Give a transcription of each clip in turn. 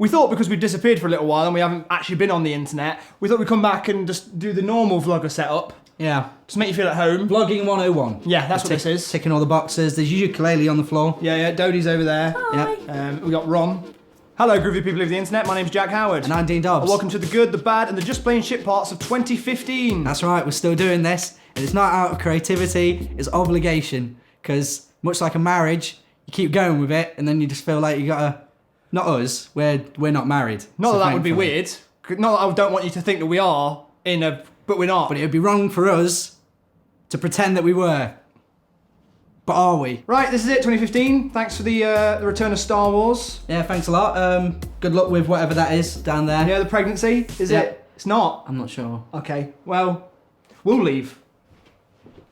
We thought because we've disappeared for a little while and we haven't actually been on the internet, we thought we'd come back and just do the normal vlogger setup. Yeah. Just make you feel at home. Vlogging 101. Yeah, that's what this is. Ticking all the boxes. There's ukulele on the floor. Yeah, Dodie's over there. Hi. We got Ron. Hello, groovy people of the internet. My name's Jack Howard. And I'm Dean Dobbs. And welcome to the good, the bad, and the just plain shit parts of 2015. That's right, we're still doing this. And it's not out of creativity, it's obligation. Because much like a marriage, you keep going with it, and then you just feel like you gotta... Not us, we're not married. Not so that would be thankfully. weird. Not that I don't want you to think that we are, but we're not. But it would be wrong for us to pretend that we were. But are we? Right, this is it, 2015. Thanks for the return of Star Wars. Yeah, thanks a lot. Good luck with whatever that is down there. Yeah, the pregnancy, is Yeah. it? It's not. I'm not sure. Okay, well, we'll leave.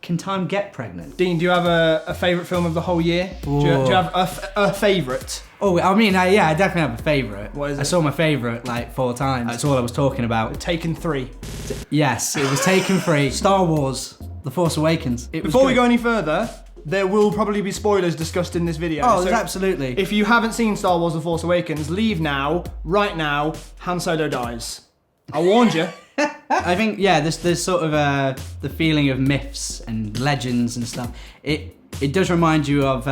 Can time get pregnant? Dean, do you have a favourite film of the whole year? Do you have a favourite? Oh, I mean, yeah, I definitely have a favourite. What is it? I saw my favourite like 4 times. That's all I was talking about. Taken 3. Yes, it was Taken 3. Star Wars, The Force Awakens. It was Before we good. go any further, there will probably be spoilers discussed in this video. Oh, So there's absolutely. if you haven't seen Star Wars The Force Awakens, leave now, right now, Han Solo dies. I warned you. I think, yeah, there's sort of the feeling of myths and legends and stuff. It does remind you of,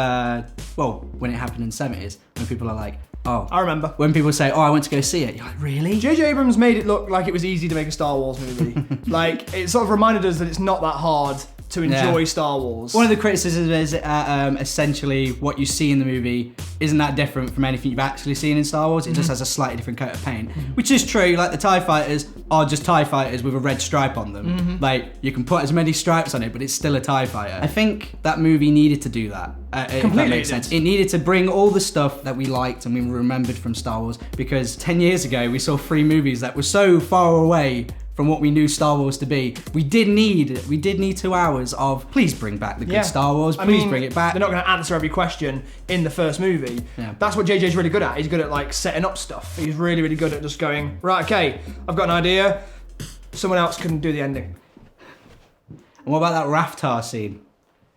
well, when it happened in the 70s, when people are like, oh. I remember. When people say, oh, I went to go see it. You're like, really? J.J. Abrams made it look like it was easy to make a Star Wars movie. Like, it sort of reminded us that it's not that hard to enjoy Star Wars. One of the criticisms is essentially what you see in the movie isn't that different from anything you've actually seen in Star Wars. It just has a slightly different coat of paint, which is true. Like the TIE fighters are just TIE fighters with a red stripe on them. Like you can put as many stripes on it, but it's still a TIE fighter. I think that movie needed to do that. If that makes sense. It needed to bring all the stuff that we liked and we remembered from Star Wars, because 10 years ago we saw 3 movies that were so far away from what we knew Star Wars to be. We did need 2 hours of, please bring back the good Star Wars, please bring it back. They're not going to answer every question in the first movie. Yeah. That's what JJ's really good at. He's good at like setting up stuff. He's really, really good at just going, right, okay, I've got an idea. Someone else can do the ending. And what about that Raftar scene?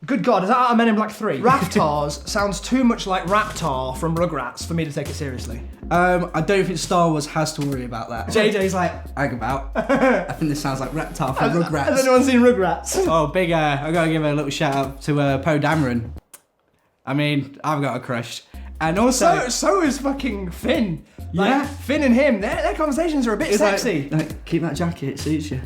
Good God, is that out of Men in Black 3? Raftars sounds too much like Raptar from Rugrats for me to take it seriously. I don't think Star Wars has to worry about that. JJ's like, hang about. I think this sounds like Raptar from Rugrats. Has anyone seen Rugrats? Oh, big, I gotta give a little shout out to Poe Dameron. I mean, I've got a crush. And also... So is fucking Finn. Like, Finn and him, their conversations are a bit sexy. Like, keep that jacket, it suits you.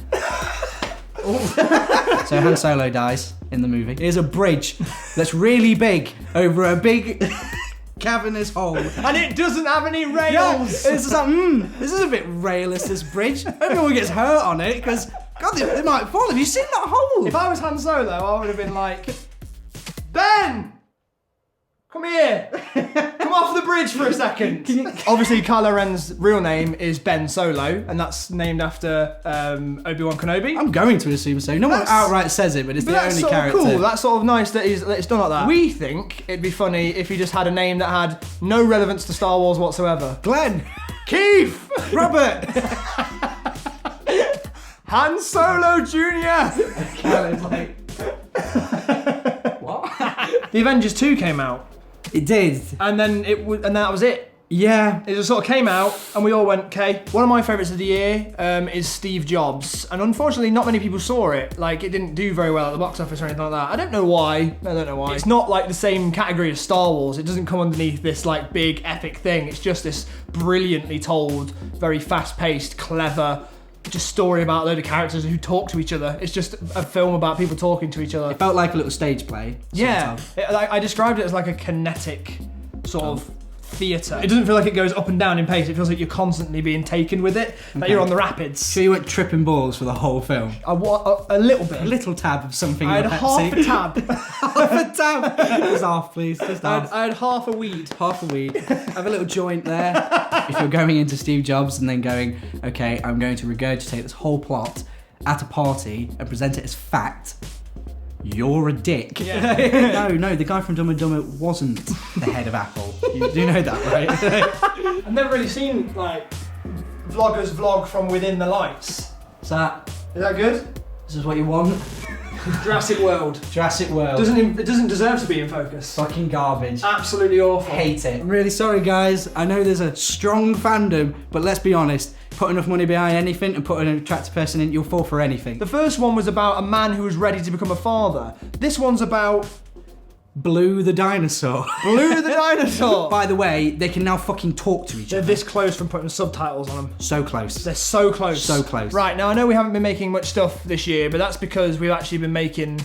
So Han Solo dies in the movie. Here's a bridge that's really big over a big cavernous hole. And it doesn't have any rails. Yeah, it's just like, this is a bit railless, this bridge. Everyone gets hurt on it, because, God, they might fall. Have you seen that hole? If I was Han Solo, I would have been like, Ben! Come here! Come off the bridge for a second. Obviously, Kylo Ren's real name is Ben Solo, and that's named after Obi-Wan Kenobi. I'm going to assume so. No one outright says it, but it's the That's only sort character. of cool. That's sort of nice that it's done like that. We think it'd be funny if he just had a name that had no relevance to Star Wars whatsoever. Glenn! Keith! Robert! Han Solo Jr. What? The Avengers 2 came out. It did. And then that was it. Yeah. It just sort of came out, and we all went, okay. One of my favourites of the year is Steve Jobs, and unfortunately, not many people saw it. Like, it didn't do very well at the box office or anything like that. I don't know why. It's not like the same category as Star Wars. It doesn't come underneath this like big epic thing. It's just this brilliantly told, very fast-paced, clever, just story about a load of characters who talk to each other. It's just a film about people talking to each other. It felt like a little stage play. Yeah, I described it as like a kinetic sort of theatre. It doesn't feel like it goes up and down in pace. It feels like you're constantly being taken with it, like you're on the rapids. So you went tripping balls for the whole film? A little bit. A little tab of something. I had half a tab. Half a tab. Just half, please. Just half. I had half a weed. Half a weed. Have a little joint there. If you're going into Steve Jobs and then going, okay, I'm going to regurgitate this whole plot at a party and present it as fact, you're a dick. Yeah. No, the guy from Dumb and Dumber wasn't the head of Apple. You do know that, right? I've never really seen like vloggers vlog from within the lights. Is that good? this is what you want? Jurassic World. Jurassic World. It doesn't deserve to be in focus. Fucking garbage. Absolutely awful. Hate it. I'm really sorry, guys. I know there's a strong fandom, but let's be honest. Put enough money behind anything and put an attractive person in, you'll fall for anything. The first one was about a man who was ready to become a father. This one's about Blue the dinosaur. Blue the dinosaur. By the way, they can now fucking talk to each They're other. this close from putting subtitles on them. So close. They're so close. So close. Right, now I know we haven't been making much stuff this year, but that's because we've actually been making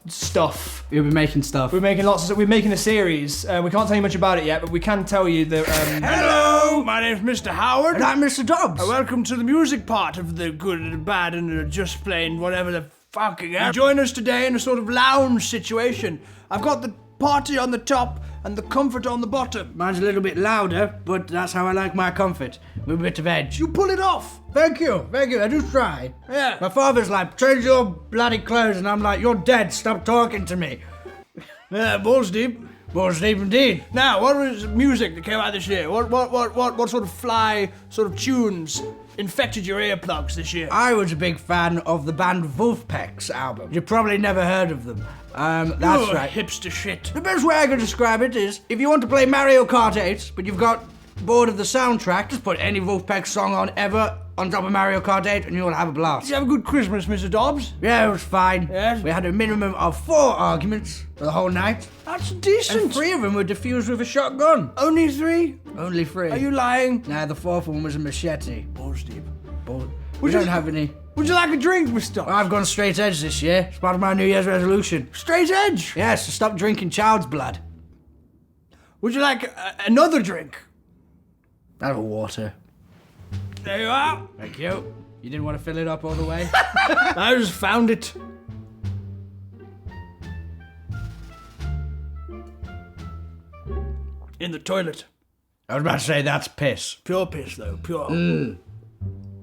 stuff. We've been making stuff. We're making lots of stuff. We're making a series. We can't tell you much about it yet, but we can tell you that... Hello! My name's Mr. Howard. And I'm Mr. Dobbs. Welcome to the music part of the good and the bad and the just plain whatever the fucking hell. Join us today in a sort of lounge situation. I've got the party on the top and the comfort on the bottom. Mine's a little bit louder, but that's how I like my comfort. With a bit of edge. You pull it off. Thank you, I do try. Yeah. My father's like, change your bloody clothes, and I'm like, you're dead, stop talking to me. Yeah, balls deep. Balls deep indeed. Now, what was music that came out this year? What sort of fly sort of tunes infected your earplugs this year? I was a big fan of the band Wolfpack's album. You probably never heard of them. That's right. Hipster shit. The best way I can describe it is, if you want to play Mario Kart 8, but you've got bored of the soundtrack, just put any Wolfpack song on ever on top of Mario Kart 8 and you'll have a blast. Did you have a good Christmas, Mr. Dobbs? Yeah, it was fine. Yes? We had a minimum of 4 arguments for the whole night. That's decent. And 3 of them were defused with a shotgun. Only 3? Only 3. Are you lying? Nah, the 4th one was a machete. Balls deep. We don't have any. Would you like a drink, Mr. Dobbs? I've gone straight edge this year. It's part of my New Year's resolution. Straight edge? Yes, to stop drinking child's blood. Would you like another drink? I'll have a water. There you are. Thank you. You didn't want to fill it up all the way? I just found it. In the toilet. I was about to say that's piss. Pure piss, though. Pure.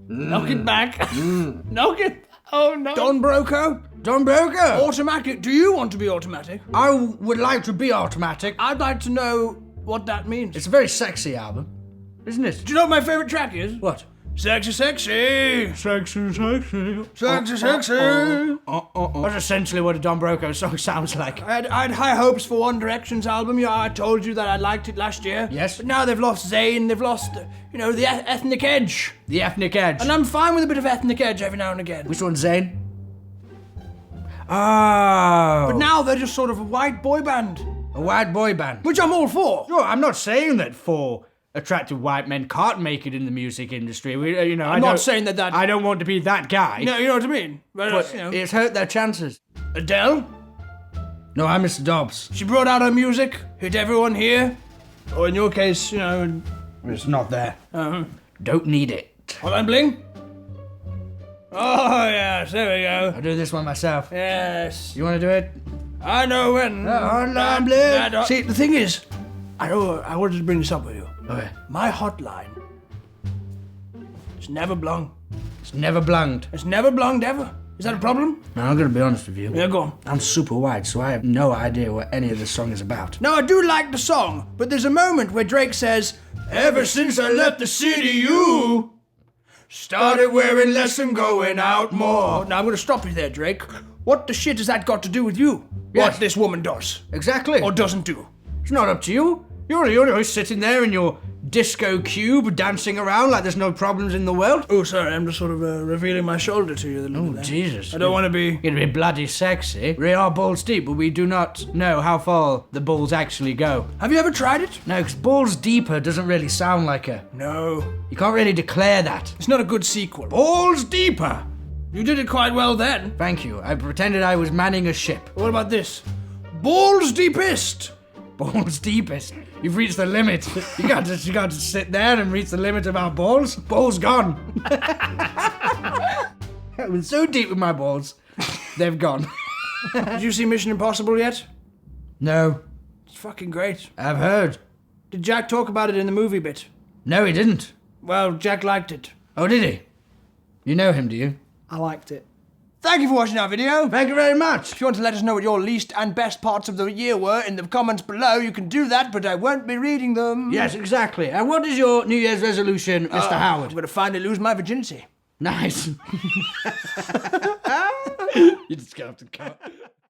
Knock it back. Knock it. Oh, no. Don Broco? Don Broco! Automatic. Do you want to be automatic? I would like to be automatic. I'd like to know what that means. It's a very sexy album, isn't it? Do you know what my favourite track is? What? Sexy, sexy. Sexy, sexy. Sexy, sexy. That's essentially what a Don Broco song sounds like. I had high hopes for One Direction's album. Yeah, I told you that I liked it last year. Yes. But now they've lost Zayn, they've lost, the ethnic edge. The ethnic edge. And I'm fine with a bit of ethnic edge every now and again. Which one's Zayn? Oh. But now they're just sort of a white boy band. A white boy band. Which I'm all for. Sure, I'm not saying that 4 attractive white men can't make it in the music industry. I'm not saying that. I don't want to be that guy. No, you know what I mean? But it's hurt their chances. Adele? No, I'm Mr. Dobbs. She brought out her music, hit everyone here. Or in your case, It's not there. Don't need it. Hotline Bling? Oh, yes, there we go. I'll do this one myself. Yes. You want to do it? I know when. Hotline Bling. See, the thing is, I wanted to bring this up with you. Okay. My hotline is never blung. It's never blunged. It's never blunged ever. Is that a problem? Now, I'm going to be honest with you. Yeah, go on. I'm super white, so I have no idea what any of this song is about. Now, I do like the song, but there's a moment where Drake says, ever since I left the city, you started wearing less and going out more. Now, I'm going to stop you there, Drake. What the shit has that got to do with you? Yes. What this woman does? Exactly. Or doesn't do? It's not up to you. You're sitting there in your disco cube dancing around like there's no problems in the world. Oh, sorry, I'm just sort of revealing my shoulder to you. A little bit there. Jesus. I don't want to be... It'd be bloody sexy. We are balls deep, but we do not know how far the balls actually go. Have you ever tried it? No, because balls deeper doesn't really sound like a... No. You can't really declare that. It's not a good sequel. Balls deeper. You did it quite well then. Thank you. I pretended I was manning a ship. What about this? Balls deepest. Balls deepest. You've reached the limit. You got to sit there and reach the limit of our balls. Balls gone. I've been so deep with my balls, they've gone. Did you see Mission Impossible yet? No, It's fucking great. I've heard. Did Jack talk about it in the movie bit? No, he didn't. Well, Jack liked it. Oh, did he? You know him, do you? I liked it. Thank you for watching our video. Thank you very much. If you want to let us know what your least and best parts of the year were in the comments below, you can do that, but I won't be reading them. Yes, exactly. And what is your New Year's resolution, Mr. Howard? I'm going to finally lose my virginity. Nice. You're just gonna have to cut.